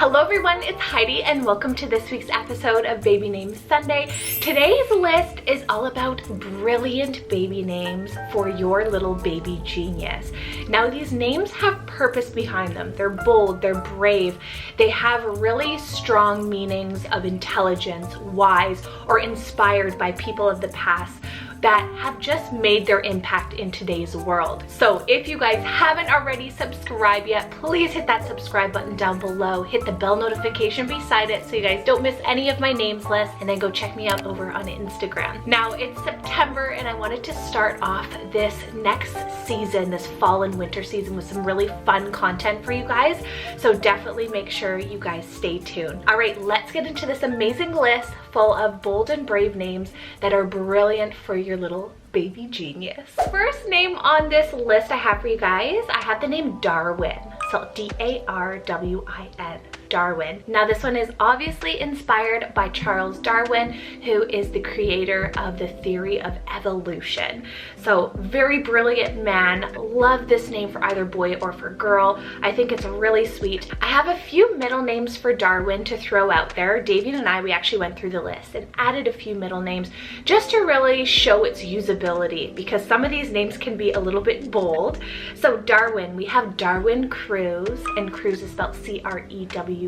Hello everyone, it's Heidi and welcome to this week's episode of Baby Names Sunday. Today's list is all about brilliant baby names for your little baby genius. Now these names have purpose behind them. They're bold, they're brave, they have really strong meanings of intelligence, wise, or inspired by people of the past that have just made their impact in today's world. So if you guys haven't already subscribed yet, please hit that subscribe button down below. Hit the bell notification beside it so you guys don't miss any of my names list, and then go check me out over on Instagram. Now it's September and I wanted to start off this next season, this fall and winter season, with some really fun content for you guys. So definitely make sure you guys stay tuned. All right, let's get into this amazing list full of bold and brave names that are brilliant for your little baby genius. First name on this list I have for you guys, I have the name Darwin. So D-A-R-W-I-N. Darwin. Now this one is obviously inspired by Charles Darwin, who is the creator of the theory of evolution. So very brilliant man. Love this name for either boy or for girl. I think it's really sweet. I have a few middle names for Darwin to throw out there. Davian and I, we actually went through the list and added a few middle names just to really show its usability, because some of these names can be a little bit bold. So Darwin, we have Darwin Cruise, and Cruise is spelled C-R-E-W-S,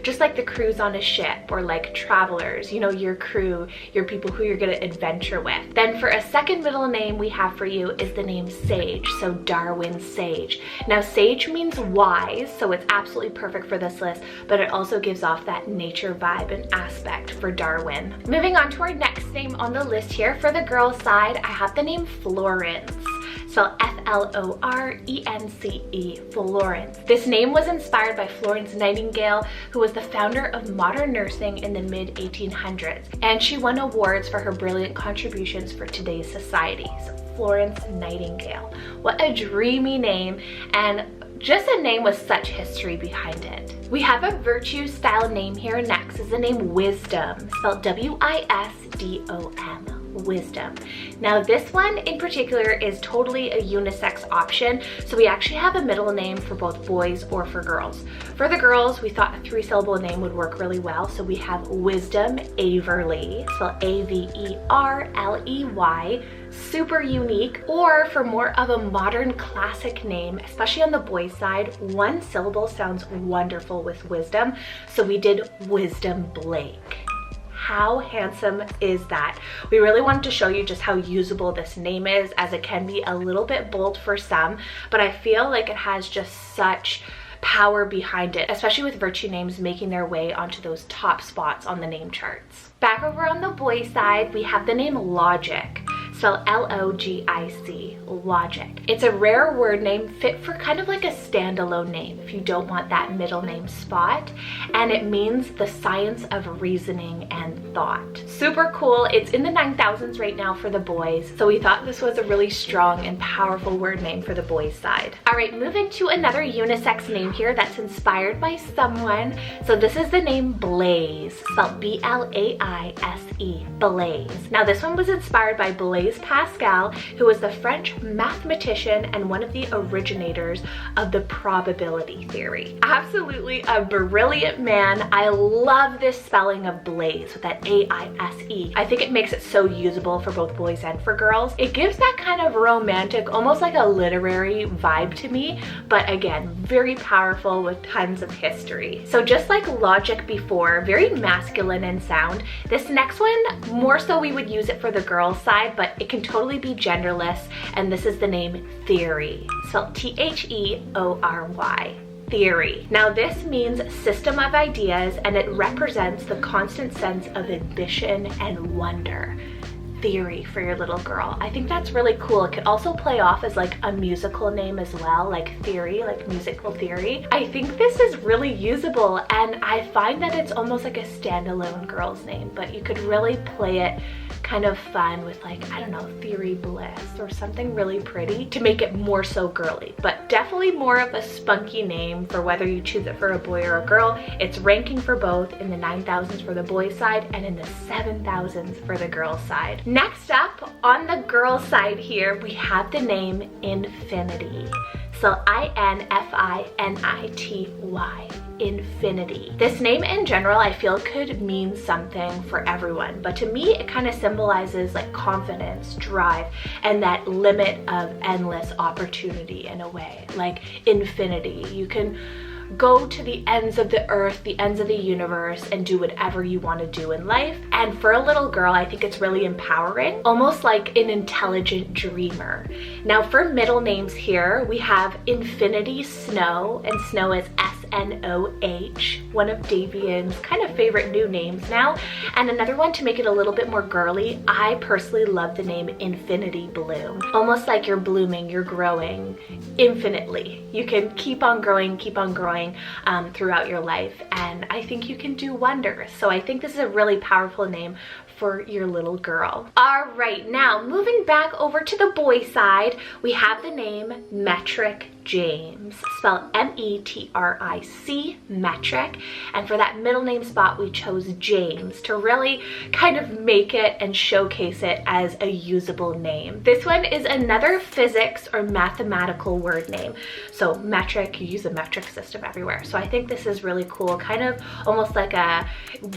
just like the cruise on a ship, or like travelers, you know, your crew, your people who you're gonna adventure with. Then for a second middle name we have for you is the name Sage, so Darwin Sage. Now Sage means wise, so it's absolutely perfect for this list, but it also gives off that nature vibe and aspect for Darwin. Moving on to our next name on the list here, for the girl side, I have the name Florence. So F-L-O-R-E-N-C-E, Florence. This name was inspired by Florence Nightingale, who was the founder of modern nursing in the mid-1800s, and she won awards for her brilliant contributions for today's society. So Florence Nightingale. What a dreamy name, and just a name with such history behind it. We have a virtue style name here next, is the name Wisdom, spelled W-I-S-D-O-M. Wisdom. Now this one in particular is totally a unisex option, so we actually have a middle name for both boys or for girls. For the girls, we thought a 3-syllable name would work really well, so we have Wisdom Averley, spelled A-V-E-R-L-E-Y, super unique. Or for more of a modern classic name, especially on the boys side, 1 syllable sounds wonderful with Wisdom, so we did Wisdom Blake. How handsome is that? We really wanted to show you just how usable this name is, as it can be a little bit bold for some, but I feel like it has just such power behind it, especially with virtue names making their way onto those top spots on the name charts. Back over on the boy side, we have the name Logic. So L-O-G-I-C, Logic. It's a rare word name, fit for kind of like a standalone name if you don't want that middle name spot, and it means the science of reasoning and thought. Super cool. It's in the 9,000s right now for the boys, so we thought this was a really strong and powerful word name for the boys side. All right, moving to another unisex name here that's inspired by someone. So this is the name Blaise, spelled B-L-A-I-S-E, Blaise. Now this one was inspired by Blaise Pascal, who was the French mathematician and one of the originators of the probability theory. Absolutely a brilliant man. I love this spelling of Blaise with that A-I-S-E. I think it makes it so usable for both boys and for girls. It gives that kind of romantic, almost like a literary vibe to me, but again, very powerful with tons of history. So just like Logic before, very masculine in sound, this next one, more so we would use it for the girl side, but it can totally be genderless, and this is the name Theory, spelled T-H-E-O-R-Y. Theory. Now this means system of ideas, and it represents the constant sense of ambition and wonder. Theory for your little girl. I think that's really cool. It could also play off as like a musical name as well, like Theory, like musical theory. I think this is really usable, and I find that it's almost like a standalone girl's name, but you could really play it kind of fun with, like, I don't know, Theory Bliss or something really pretty to make it more so girly, but definitely more of a spunky name for whether you choose it for a boy or a girl. It's ranking for both in the 9,000s for the boy side and in the 7,000s for the girl side. Next up on the girl side here, we have the name Infinity. So I-N-F-I-N-I-T-Y. infinity. This name in general, I feel could mean something for everyone, but to me, it kind of symbolizes like confidence, drive, and that limit of endless opportunity in a way, like infinity. You can go to the ends of the earth, the ends of the universe, and do whatever you want to do in life. And for a little girl, I think it's really empowering, almost like an intelligent dreamer. Now for middle names here, we have Infinity Snow, and Snow is S-N-O-H, one of Davian's kind of favorite new names now. And another one to make it a little bit more girly, I personally love the name Infinity Bloom. Almost like you're blooming, you're growing infinitely. You can keep on growing throughout your life, and I think you can do wonders. So I think this is a really powerful name for your little girl. All right, now moving back over to the boy side, we have the name Metric James, spelled M-E-T-R-I-C, Metric. And for that middle name spot, we chose James to really kind of make it and showcase it as a usable name. This one is another physics or mathematical word name. So metric, you use a metric system everywhere. So I think this is really cool, kind of almost like a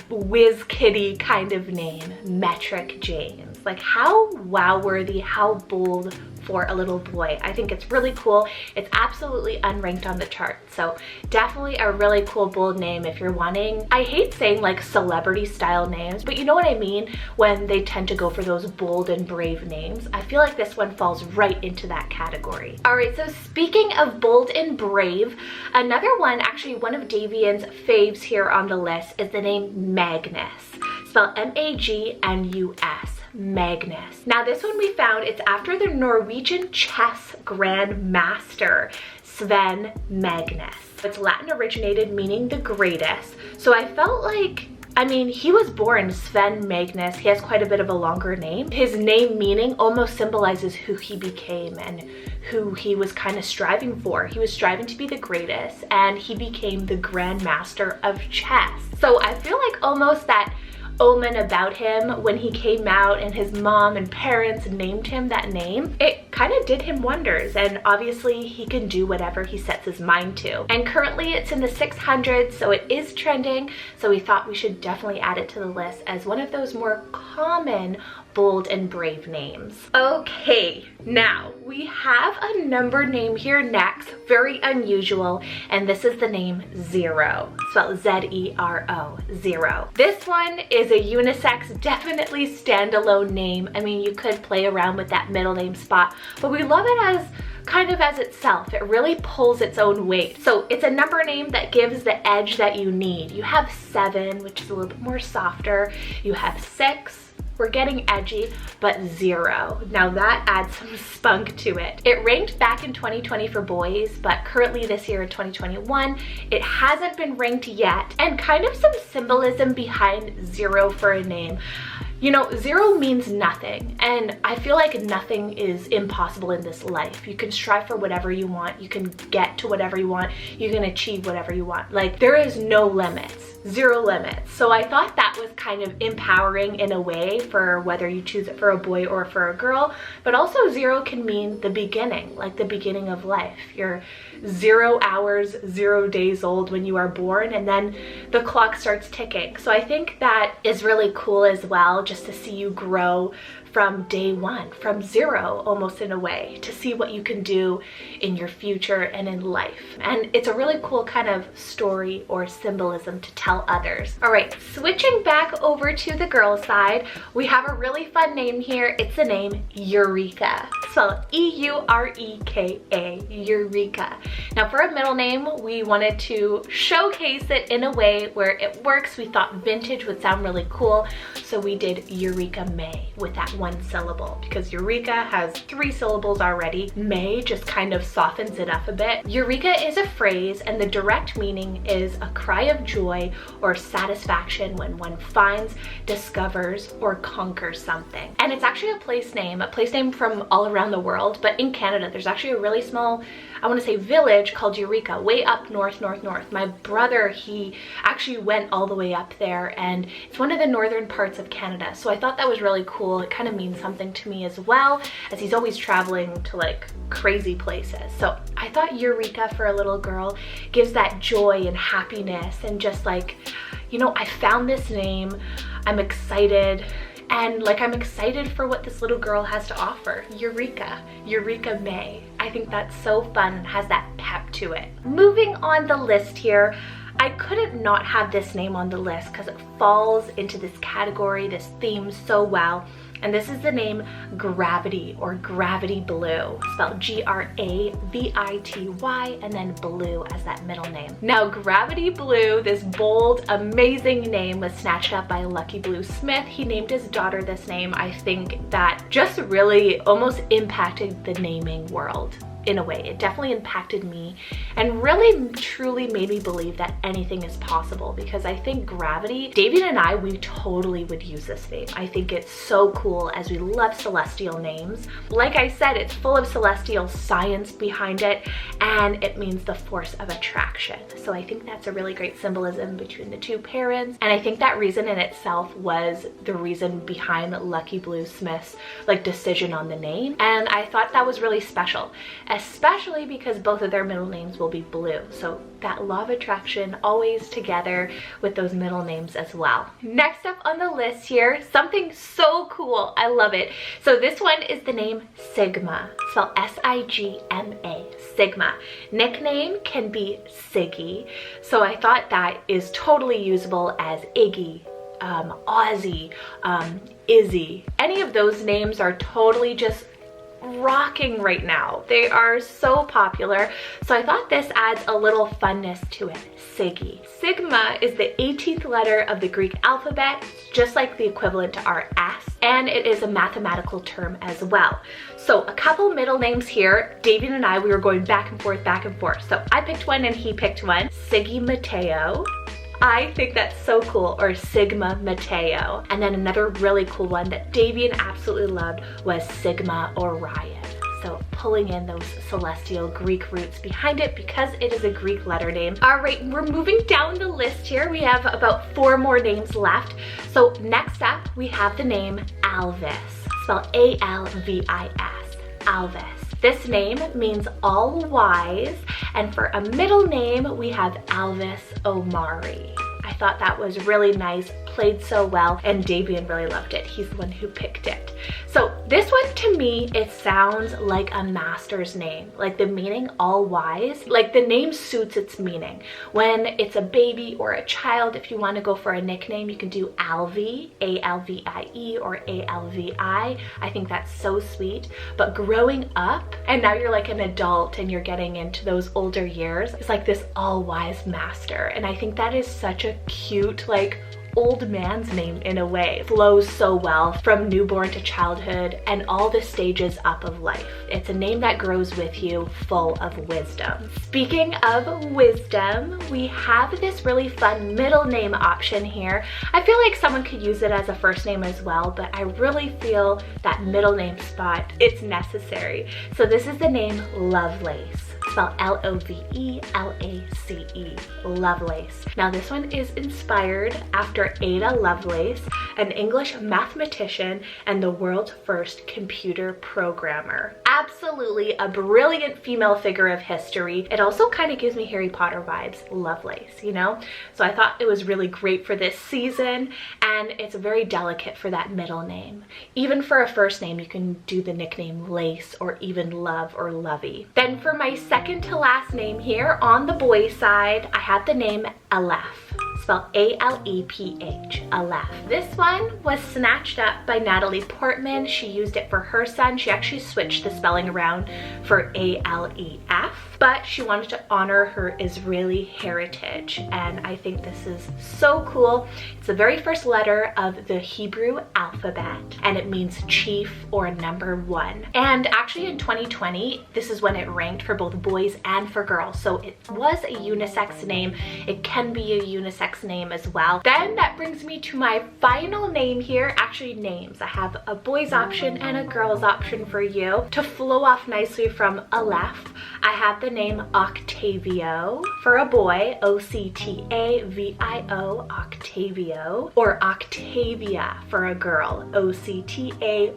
whiz kitty kind of name, Metric James. Like how wow-worthy, how bold for a little boy. I think it's really cool. It's absolutely unranked on the chart. So definitely a really cool, bold name if you're wanting, I hate saying like celebrity style names, but you know what I mean when they tend to go for those bold and brave names. I feel like this one falls right into that category. All right, so speaking of bold and brave, another one, actually one of Davian's faves here on the list is the name Magnus, spelled M-A-G-N-U-S. Magnus. Now this one we found, it's after the Norwegian chess grand master, Sven Magnus. It's Latin originated, meaning the greatest. So I felt like, I mean, he was born Sven Magnus. He has quite a bit of a longer name. His name meaning almost symbolizes who he became and who he was kind of striving for. He was striving to be the greatest, and he became the grand master of chess. So I feel like almost that omen about him when he came out and his mom and parents named him that name, it kind of did him wonders, and obviously he can do whatever he sets his mind to. And currently it's in the 600s, so it is trending, so we thought we should definitely add it to the list as one of those more common bold and brave names. Okay, now we have a number name here next, very unusual, and this is the name Zero, spelled Z-E-R-O, Zero. This one is a unisex, definitely standalone name. I mean, you could play around with that middle name spot, but we love it as kind of as itself. It really pulls its own weight. So it's a number name that gives the edge that you need. You have 7, which is a little bit more softer. You have 6, we're getting edgy, but 0. Now that adds some spunk to it. It ranked back in 2020 for boys, but currently this year in 2021, it hasn't been ranked yet. And kind of some symbolism behind 0 for a name. You know, 0 means nothing, and I feel like nothing is impossible in this life. You can strive for whatever you want, you can get to whatever you want, you can achieve whatever you want. Like, there is no limits. 0 limits. So I thought that was kind of empowering in a way for whether you choose it for a boy or for a girl, but also 0 can mean the beginning, like the beginning of life. You're 0 hours, 0 days old when you are born, and then the clock starts ticking. So I think that is really cool as well, just to see you grow from day one, from 0 almost in a way, to see what you can do in your future and in life. And it's a really cool kind of story or symbolism to tell others. All right, switching back over to the girl side, we have a really fun name here. It's the name Eureka, spelled E-U-R-E-K-A, Eureka. Now for a middle name, we wanted to showcase it in a way where it works. We thought vintage would sound really cool, so we did Eureka May with that 1 syllable, because Eureka has 3 syllables already. May just kind of softens it up a bit. Eureka is a phrase, and the direct meaning is a cry of joy or satisfaction when one finds, discovers, or conquers something. And it's actually a place name from all around the world, but in Canada there's actually a really small I want to say village called Eureka, way up north. My brother, he actually went all the way up there, and it's one of the northern parts of Canada. So I thought that was really cool. It kind of means something to me as well, as he's always traveling to like crazy places. So I thought Eureka for a little girl gives that joy and happiness, and just like, you know, I found this name, I'm excited. And like, I'm excited for what this little girl has to offer. Eureka May. I think that's so fun and has that pep to it. Moving on the list here, I couldn't not have this name on the list because it falls into this category, this theme so well. And this is the name Gravity, or Gravity Blue, spelled Gravity, and then Blue as that middle name. Now, Gravity Blue, this bold, amazing name, was snatched up by Lucky Blue Smith. He named his daughter this name. I think that just really almost impacted the naming world. In a way, it definitely impacted me and really truly made me believe that anything is possible, because I think Gravity, David and I, we totally would use this name. I think it's so cool, as we love celestial names. Like I said, it's full of celestial science behind it, and it means the force of attraction. So I think that's a really great symbolism between the two parents, and I think that reason in itself was the reason behind Lucky Blue Smith's like decision on the name, and I thought that was really special. Especially because both of their middle names will be blue. So that law of attraction always together with those middle names as well. Next up on the list here, something so cool. I love it. So this one is the name Sigma, spelled S-I-G-M-A, Sigma. Nickname can be Siggy. So I thought that is totally usable as Iggy, Ozzy, Izzy. Any of those names are totally just rocking right now. They are so popular. So I thought this adds a little funness to it. Siggy. Sigma is the 18th letter of the Greek alphabet, just like the equivalent to our S, and it is a mathematical term as well. So a couple middle names here. David and I, we were going back and forth. So I picked one and he picked one. Siggy Mateo. I think that's so cool, or Sigma Mateo. And then another really cool one that Davian absolutely loved was Sigma Orion. So pulling in those celestial Greek roots behind it because it is a Greek letter name. All right, we're moving down the list here. We have about 4 more names left. So next up, we have the name Allwise, spelled A-L-V-I-S, Allwise. This name means all wise, and for a middle name, we have Alvis Omari. I thought that was really nice, played so well, and Davian really loved it. He's the one who picked it. So this one, to me, it sounds like a master's name, like the meaning all wise, like the name suits its meaning. When it's a baby or a child, if you want to go for a nickname, you can do Alvi, A-L-V-I-E, or A-L-V-I. I think that's so sweet. But growing up, and now you're like an adult and you're getting into those older years, it's like this all wise master. And I think that is such a cute, like, old man's name in a way. Flows so well from newborn to childhood and all the stages up of life. It's a name that grows with you, full of wisdom. Speaking of wisdom, we have this really fun middle name option here. I feel like someone could use it as a first name as well, but I really feel that middle name spot, it's necessary. So this is the name Lovelace, spelled L-O-V-E-L-A-C-E, Lovelace. Now this one is inspired after Ada Lovelace, an English mathematician and the world's first computer programmer. Absolutely a brilliant female figure of history. It also kind of gives me Harry Potter vibes, Lovelace, you know? So I thought it was really great for this season, and it's very delicate for that middle name. Even for a first name, you can do the nickname Lace or even Love or Lovey. Then for my second to last name here on the boy side, I have the name Aleph, spelled A-L-E-P-H, Aleph. This one was snatched up by Natalie Portman. She used it for her son. She actually switched the spelling around for A-L-E-F, but she wanted to honor her Israeli heritage, and I think this is so cool. It's the very first letter of the Hebrew alphabet, and it means chief or number 1. And actually in 2020, this is when it ranked for both boys and for girls, so it was a unisex name. It can be a unisex last name as well. Then that brings me to my final name here. Actually, names. I have a boy's option and a girl's option for you. To flow off nicely from Aleph, I have the name Octavio for a boy, Octavio, Octavio, or Octavia for a girl, Octavia,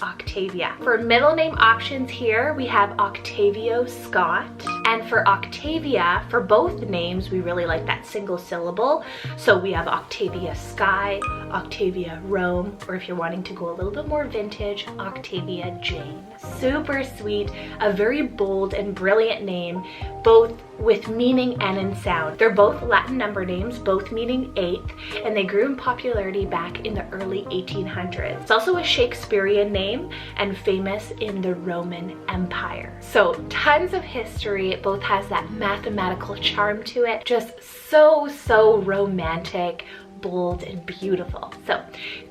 Octavia. For middle name options here, we have Octavio Scott, and for Octavia, for both names, we really like that single syllable. So we have Octavia Sky, Octavia Rome, or if you're wanting to go a little bit more vintage, Octavia Jane. Super sweet, a very bold and brilliant name, both with meaning and in sound. They're both Latin number names, both meaning 8th, and they grew in popularity back in the early 1800s. It's also a Shakespearean name and famous in the Roman Empire. So tons of history. It both has that mathematical charm to it. Just so romantic, bold, and beautiful. So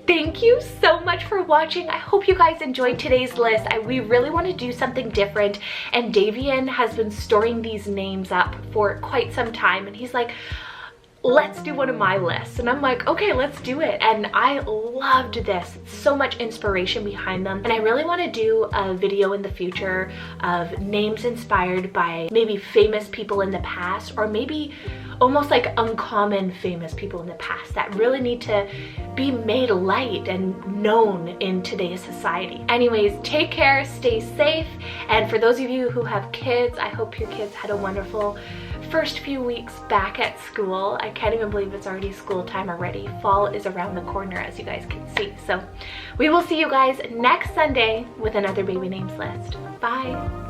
thank you so much for watching. I hope you guys enjoyed today's list. We really want to do something different, and Davian has been storing these names up for quite some time, and he's like, let's do one of my lists. And I'm like, okay, let's do it. And I loved this. So much inspiration behind them. And I really want to do a video in the future of names inspired by maybe famous people in the past, or maybe almost like uncommon famous people in the past that really need to be made light and known in today's society. Anyways, take care, stay safe. And for those of you who have kids, I hope your kids had a wonderful first few weeks back at school. I can't even believe it's already school time already. Fall is around the corner, as you guys can see. So we will see you guys next Sunday with another baby names list. Bye.